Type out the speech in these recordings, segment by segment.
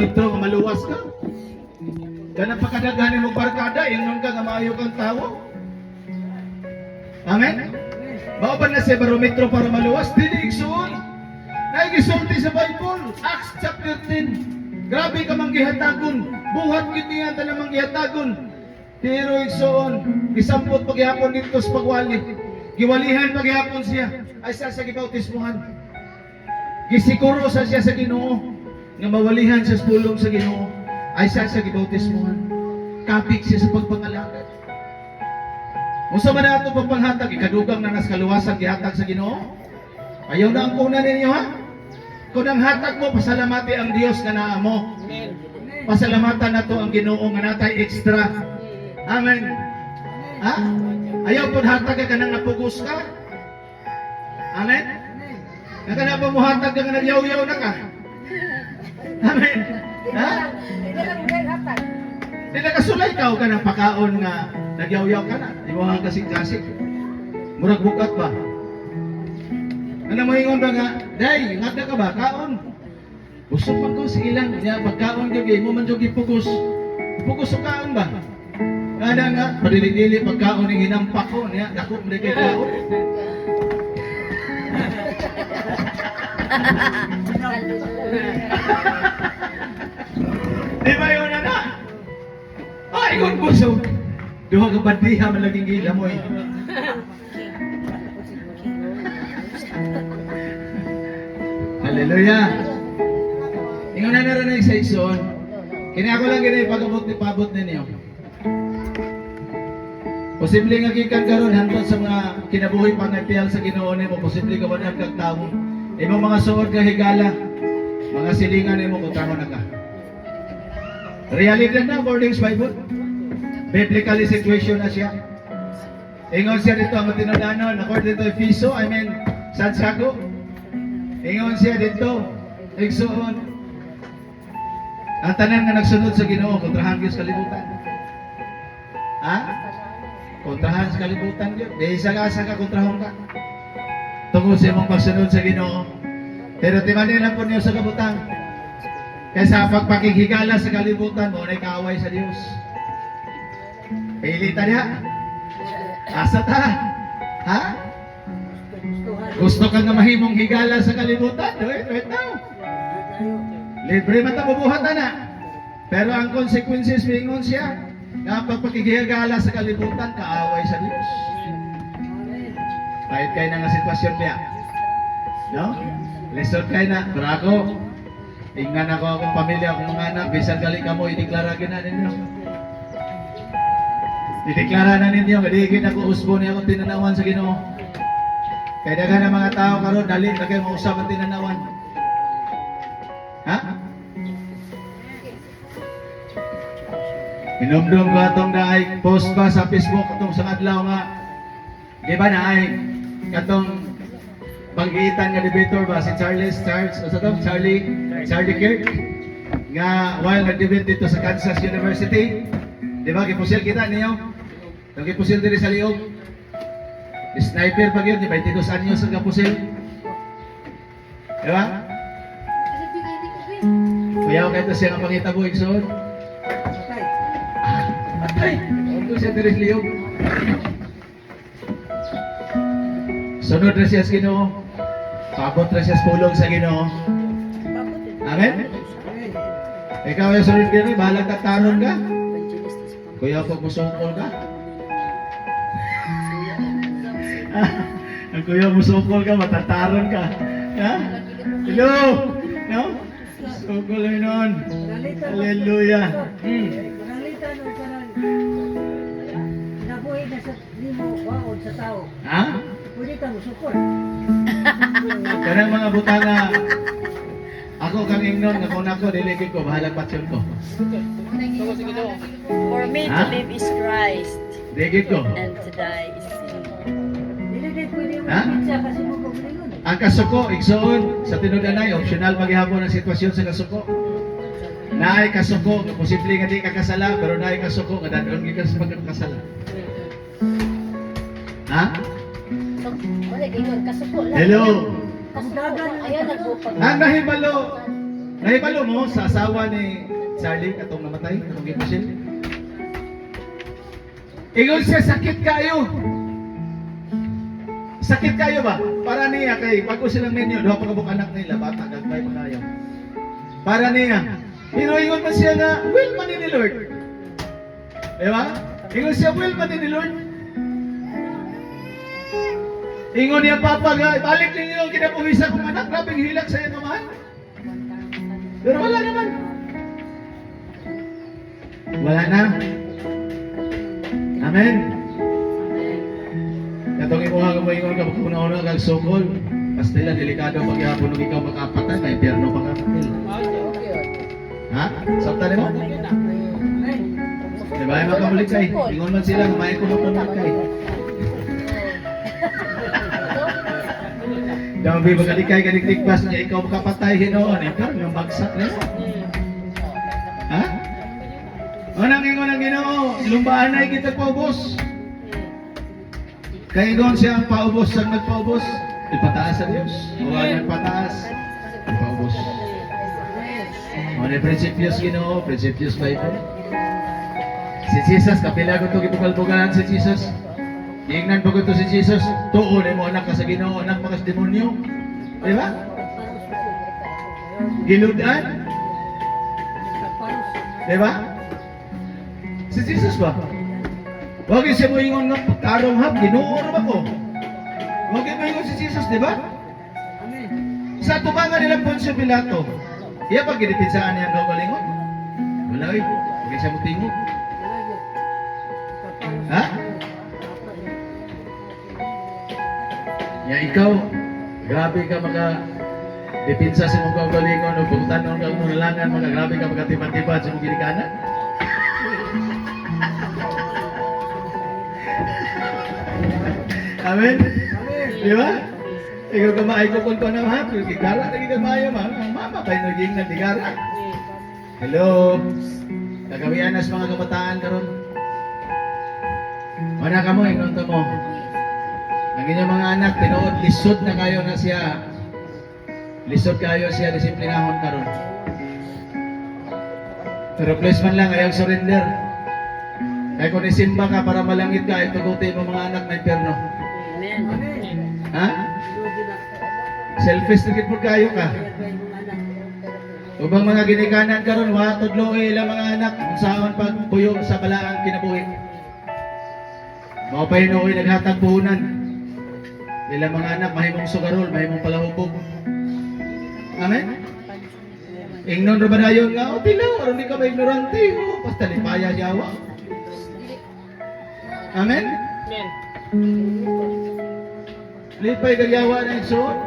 kilometro nga maluwas ka. Ganang pakadaghanin mo barkada, ingnon ka nga maayo kang tao. Amen? Mao ba na sa barometro para maluwas? Dili igsuon. Naigisulti sa Bible, Acts chapter 10. Grabe ka manggihatagon. Buhat gid niya ta namang gihatagon. Pero igsuon, gisampot paghapon dito sa pagwali. Giwalihan paghapon siya. Ay sa gibautismuhan. Gisiguro sa siya sa Ginoo nga mawalihan siya sa pulong sa Ginoo. Ay sa gibautismuhan. Kapik siya sa pagpangalangad. Unsa man ato pagpanghatag ikadugang na nas kaluwasan gihatag sa Ginoo? Ayaw na ang kuna ninyo ha? Kung ang hatag mo pasalamati ang Dios nga naa mo. Pasalamatan nato ang Ginoo nga natay extra. Amen. Ha? Ayaw pud hatag ka nang napugos ka. Amen. Nagana pa mo hatag nga nagyaw-yaw na ka. Amen. Ha? Di nakasulay ka o ka ng pakaon nga nagyaw-yaw ka na. Di mo nga kasing-kasing. Murag bukat ba? Ano mo ingon ba nga? Day, ngada ka ba? Kaon. Busog man ko sa ilang. Niya, pagkaon yung mo man yung ipugos. Ipugos o kaon ba? Ngada nga, padili-dili pagkaon yung hinampak ko. Niya, dako mo kay kaon. Di ba yun na? Ay, kung busog. Duha ka bandiha malaging gila mo eh. Hallelujah. Ingon na rin sa igsoon. Kini ako lang gini pag-abot ni pabot ninyo. Posible nga gikan karon hangtod sa mga kinabuhi panagtial sa Ginoo nimo, posible ka wala kag tawo. Imong mga suod nga higala, mga silingan nimo kung tama na ka. Reality na according sa Bible. Biblical situation na siya. Ingon siya dito ang tinudanon according to Efeso, Santiago. Ingon siya dito, igsuon. Ang tanan nga nagsunod sa Ginoo kontrahan gyud sa kalibutan. Ha? Kontrahan sa kalibutan gyud. Di isa-asa ka kontrahon ka. Tungod sa imong pagsunod sa Ginoo. Pero timanin lang po niyo sa kabutang. Kaysa pagpakihigala sa kalibutan mo na kaaway sa Dios. Pilita niya. Asa ta? Ha? Gusto ka nga mahimong higala sa kalibutan? Wait now. Libre man ta bubuhatan na. Pero ang consequences mingon siya nga pagpakigihigala sa kalibutan kaaway sa Dios. Kahit kayo na nga sitwasyon niya. No? Lisod kayo na. Pero ako, tingnan ako akong pamilya, akong mga anak, bisan gali ka mo, ideklara na ninyo. Ideklara na ninyo, kadigin ako usbo niya akong tinanawan sa Ginoo. Kaya daga na mga tao karon dali na kayo mausap ang tinanawan. Ha? Minumdum ko atong daay post ba sa Facebook atong sa adlaw nga. Di ba na ay katong pag-iitan nga debater ba si Charlie Kirk nga while nag-debate dito sa Kansas University. Di ba gipusil kita niyo? Gipusil diri sa liog. Sniper pa yun, 22 anyos ang kapusil. Di ba? Kuyaw kayo ito siya ang pangitabo, Ikson. Atay! Ito siya diri sa liog. Sunod na siya sa Ginoo. Pabot na siya sa pulong sa Ginoo. Amen? Ikaw yung sunod ka rin, bahalang tataron ka. Kuya, pag musungkol ka. Ang kuya, musungkol ka, matataron ka. Ha? Hello? No? Musungkol yun nun. Hallelujah. Panalita nung parang nabuhay na sa limo waod sa tao. Ha? Pwede ka musukol. Kanang mga butanga, ako kang ingnon, nga kung ako, diligid ko, bahalang patsyon ko. For me to live is Christ, Diligid ko. and to die is sin. Dili din pwede mo Ha? pizza kasi mo paglingon. Ang kasuko, igsoon, sa tinudanay, optional maghihapon ang sitwasyon sa kasuko. Naay kasuko, posible nga di ka kasala, pero naay kasuko, nga danon ka sa pagkakasala. Ha? Wala, gingon, kasuko lang. Hello? Kasuko, ayaw nagbupag. Ang nahibalo, Nahibalo mo sa asawa ni Charlie katong namatay, katong gipasil. Ingon siya sakit kayo. Sakit kayo ba? Para niya kay bago silang ninyo, duha pa kabuk anak nila, bata gagmay pa kayo. Para niya. Pero ingon man siya nga, will man ni Lord. Diba? Ingon siya, will man ni Lord. Ingon niya, Papa, balik ninyo ang kinapuhisan kong anak, grabing hilag sa iyo naman. Pero wala naman. Wala na. Amen. Katong imuha ka mo ingon ka una-una kag sukol. Pastila delikado pag ihapon og ikaw makapatay, may perno pa kapatid. Ha? Sabta nimo? Diba ay makamulik kay? Ingon man sila may kuno-kuno kay. Daw bi magalikay kaniktikbas niya ikaw makapatay hinoon eh. Pero yung bagsak nimo. Ha? Anong ingon ang Ginoo, lumbaan na kita paubos. Kaya ingon siya ang paubos ang nagpaubos, ipataas sa Diyos. O ang nagpataas, ipaubos. O na prinsipyos Ginoo, prinsipyos Bible. Si Jesus, kapila ko ito ipukalpugalan si Jesus. Iingnan pa ko ito si Jesus, tuon mo anak ka sa Ginoo, anak makas demonyo. Di ba? Giludan. Di ba? Si Jesus ba? Wag siya mo ingon nga karong hap, Ginoo ra ba ko? Wag mo ingon si Jesus, di ba? Sa tubangan nila Poncio Pilato, iya pa ginipinsaan niya ang gawgalingon? Wala eh, wag siya mo tingog. Ha? Ya ikaw, grabe ka dipinsa sa mong gawgalingon o pagtanon ka mong nalangan, grabe ka magatipan-tipan sa mong ginikanan. Amen? Di ba? Ikaw kamay ko kung na ha, kigara na gigamayo ma, mama pa'y naging nagigara. Hello? Kagawian na sa mga kabataan karon. Mana ka mo, inunta mo. Ang inyong mga anak, tinuod, lisod na kayo na siya. Lisod kayo siya, disiplinahon karon. Pero please man lang, ayaw surrender. Kaya kung isimba ka para malangit ka, itugutin mo mga anak na impyerno. Ha? Selfish na po kayo ka. Ubang mga ginikanan karon wa tudlo ilang mga anak kung saan pagpuyo sa balaang kinabuhi. Mao pa hinuoy naghatag puhunan. Ilang mga anak mahimong sugarol, mahimong palahubog. Amen. Ingnon ra ba dayon nga o tilaw aron di ka ba ignorante o basta lipaya yawa. Amen. Amen. Lipay gagyawa na igsoon.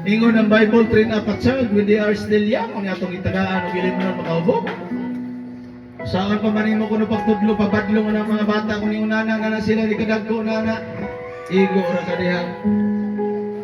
Ingon ang Bible, train up a child when they are still young. Kung atong itagaan o gilimnon makahubog. Saan pa man mo kuno pagtudlo, pabadlo mo ng mga bata kung yung unana nga na sila, di kadagko unana. Igo ra ka diha.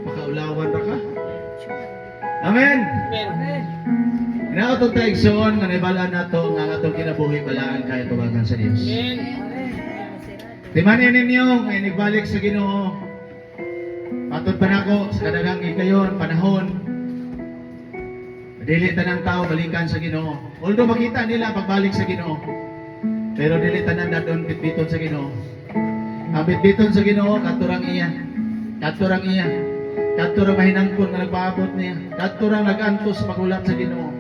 Makaulawan ra ka. Amen. Amen. Inaotong tayo igsoon, nga naibala na to, nga atong kinabuhi balaan kaya tuwagan sa Diyos. Amen. Timanin ninyo, ngayon nagbalik sa Ginoo. Patod pa na ako sa kadagang ikayon, panahon. Dili tanang tao balikan sa Ginoo. Although makita nila pagbalik sa Ginoo. Pero dili tanan dadon bitbiton sa Ginoo. Ang bitbiton sa Ginoo katurang iya. Katurang iya. Katurang mahinangkon nga nagpaabot niya. Katurang nagantos magulat sa Ginoo.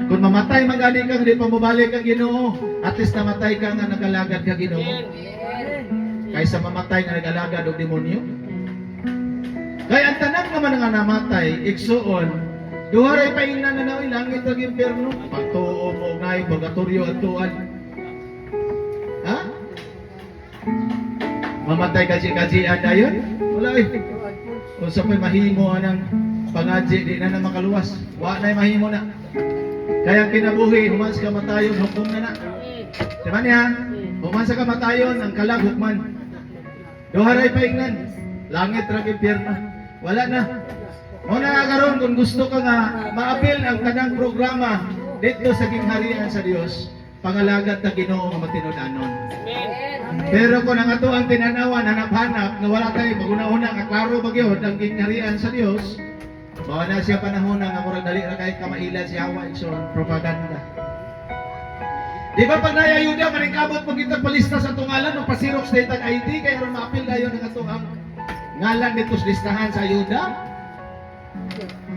Kung mamatay magani kang hindi pa mabalik ang Ginoo, at least namatay ka nga nagalagad ka Ginoo. Kaysa mamatay nga nagalagad og demonyo. Kaya ang tanan naman nga namatay, igsuon, duharay pa ingnan na naoy langit ag impyerno. Pagtuo mo ngay purgatorio at tuan. Ha? Mamatay kaji-kajian dayon? Wala eh. Kung sa may mahimo anang pangadji, di na makaluwas. Wa na mahimo na. Kaya kinabuhi, humans kamatayon, hukom na na. Diba niya? Humans sa kamatayon, ang kalag hukman. Duharay pa ingnan, langit ag impyerno. Wala na. Muna nga karon kung gusto ka nga maapil ang kanang programa dito sa gingharian sa Dios, pangalagat na Ginoo nga matinud-anon. Pero kung ang ato ang tinanawan hanap-hanap nga wala tayo maguna-una nga klaro ba gyud ang gingharian sa Dios, Bawa na siya panahon nga murag dali ra kay kamailan si Hawa so propaganda. Di ba pag nayayuda maningkamot pag kita palista sa tungalan no pasirok state ang ID kay ron maapil dayon ang atong ngalan dito sa listahan sa ayuda.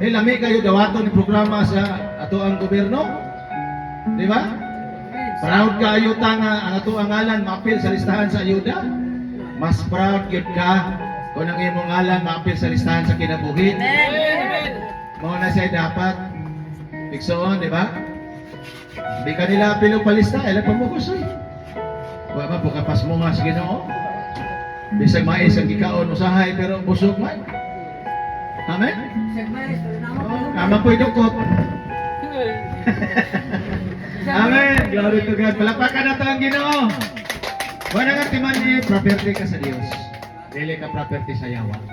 Lami kayo dawaton ni programa sa ato ang gobyerno. Di ba? Proud ka ayuta nga ang ato ang ngalan maapil sa listahan sa ayuda. Mas proud gyud ka kung ang imong ngalan maapil sa listahan sa kinabuhi. Mao na siya dapat iksoon, di ba? Di ka nila apil og palista, ila pamukusoy. Wa ba bukapas mo nga sa Ginoo? Bisag mais ang gikaon usahay pero busog man. Amen. Segmay, pero naman Oh, naman po'y dukot. Amen. Glory to God. Palapakan na to ang Ginoo. Wala nga timan ni property ka sa Dios. Dili ka property sa yawa.